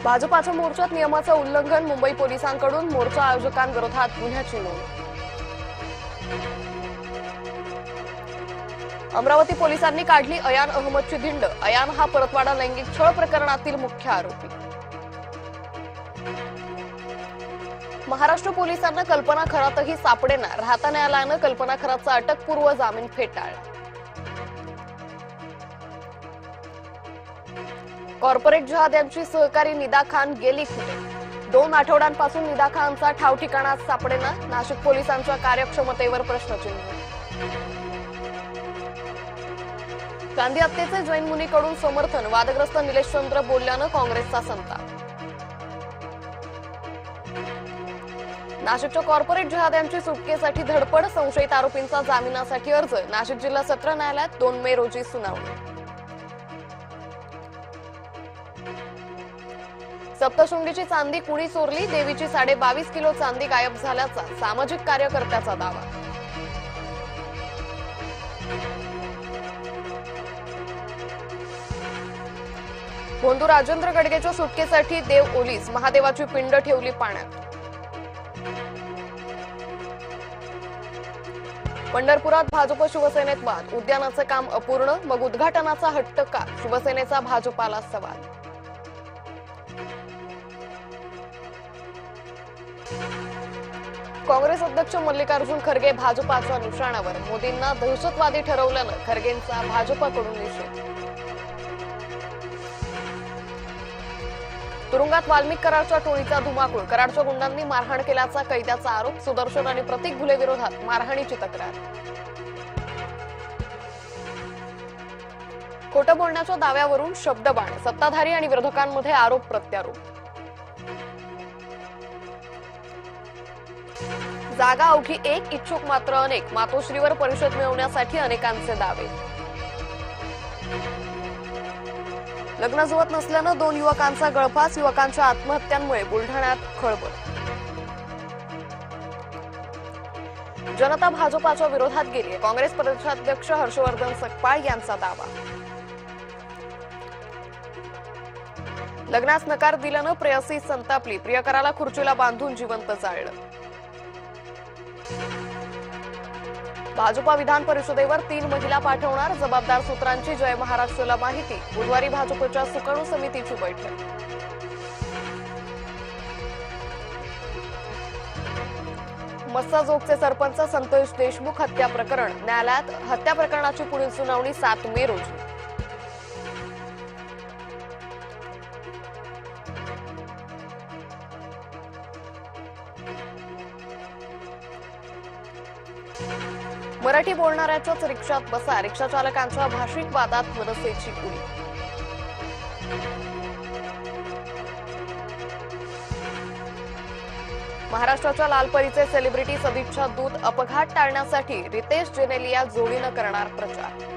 भाजपाच्या मोर्चात नियमाचं उल्लंघन, मुंबई पोलिसांकडून मोर्चा आयोजकांविरोधात गुन्ह्याची नोंद। अमरावती पोलिसांनी काढली अयान अहमदची धिंड। अयान हा परतवाडा लैंगिक छळ प्रकरणातील मुख्य आरोपी। महाराष्ट्र पोलिसांना कल्पना खरातही सापडेना, राहता न्यायालयानं कल्पना खरातचा अटकपूर्व जामीन फेटाळला। कॉर्पोरेट जहाद यांची सहकारी निदा खान गेली कुठे? 2 आठवड्यांपासून निदा खानचा ठाव ठिकाणा सापडेना, नाशिक पोलिसांच्या कार्यक्षमतेवर प्रश्नचिन्ह। गांधी हत्येचे जैन मुनीकडून समर्थन, वादग्रस्त निलेशचंद्र बोलल्यानं काँग्रेसचा संताप। नाशिकच्या कॉर्पोरेट जहाद यांची सुटकेसाठी धडपड, संशयित आरोपींचा जामिनासाठी अर्ज, नाशिक जिल्हा सत्र न्यायालयात 2 मे रोजी सुनावणी। सप्तशृंगीची चांदी कुणी चोरली? देवीची 22.5 किलो चांदी गायब झाल्याचा सामाजिक कार्यकर्त्याचा दावा। भोंदू राजेंद्र गडगेच्या सुटकेसाठी देव ओलीस, महादेवाची पिंड ठेवली पाण्यात। पंढरपुरात भाजप शिवसेनेत वाद, उद्यानाचे काम अपूर्ण, मग उद्घाटनाचा हट्ट का? शिवसेनेचा भाजपाला सवाल। काँग्रेस अध्यक्ष मल्लिकार्जुन खरगे भाजपाच्या निशाण्यावर, मोदींना दहशतवादी ठरवल्यानं खरगेंचा भाजपाकडून निषेध। तुरुंगात वाल्मिक कराडच्या टोळीचा धुमाकूळ, कराडच्या गुंडांनी मारहाण केल्याचा कैद्याचा आरोप, सुदर्शन आणि प्रतीक घुले विरोधात मारहाणीची तक्रार। खोटं बोलण्याच्या दाव्यावरून शब्दबाण, सत्ताधारी आणि विरोधकांमध्ये आरोप प्रत्यारोप। जागा अवघी 1, इच्छुक मात्र अनेक, मातोश्रीवर परिषद मिळवण्यासाठी अनेकांचे दावे। लग्न जुळत नसल्यानं 2 युवकांचा गळफास, युवकांच्या आत्महत्यांमुळे बुलढाण्यात खळबळ। जनता भाजपाच्या विरोधात गेली, काँग्रेस प्रदेशाध्यक्ष हर्षवर्धन सकपाळ यांचा दावा। लग्नास नकार दिल्यानं प्रेयसी संतापली, प्रियकराला खुर्चीला बांधून जिवंत जाळलं। भाजपा विधान परिषदेवर 3 महिला पाठवणार, जबाबदार सूत्रांची जय महाराष्ट्राला माहिती, बुधवारी भाजपच्या सुकाणू समितीची बैठक। मस्साजोगचे सरपंच संतोष देशमुख हत्या प्रकरण, न्यायालयात हत्या प्रकरणाची पुढील सुनावणी 7 मे रोजी। मराठी बोलणाऱ्याच्याच रिक्षात बसा, रिक्षा चालकांच्या भाषिक वादात मनसेची उडी। महाराष्ट्राच्या लालपरीचे सेलिब्रिटी सदिच्छा दूत, अपघात टाळण्यासाठी रितेश जेनेलिया जोडीनं करणार प्रचार।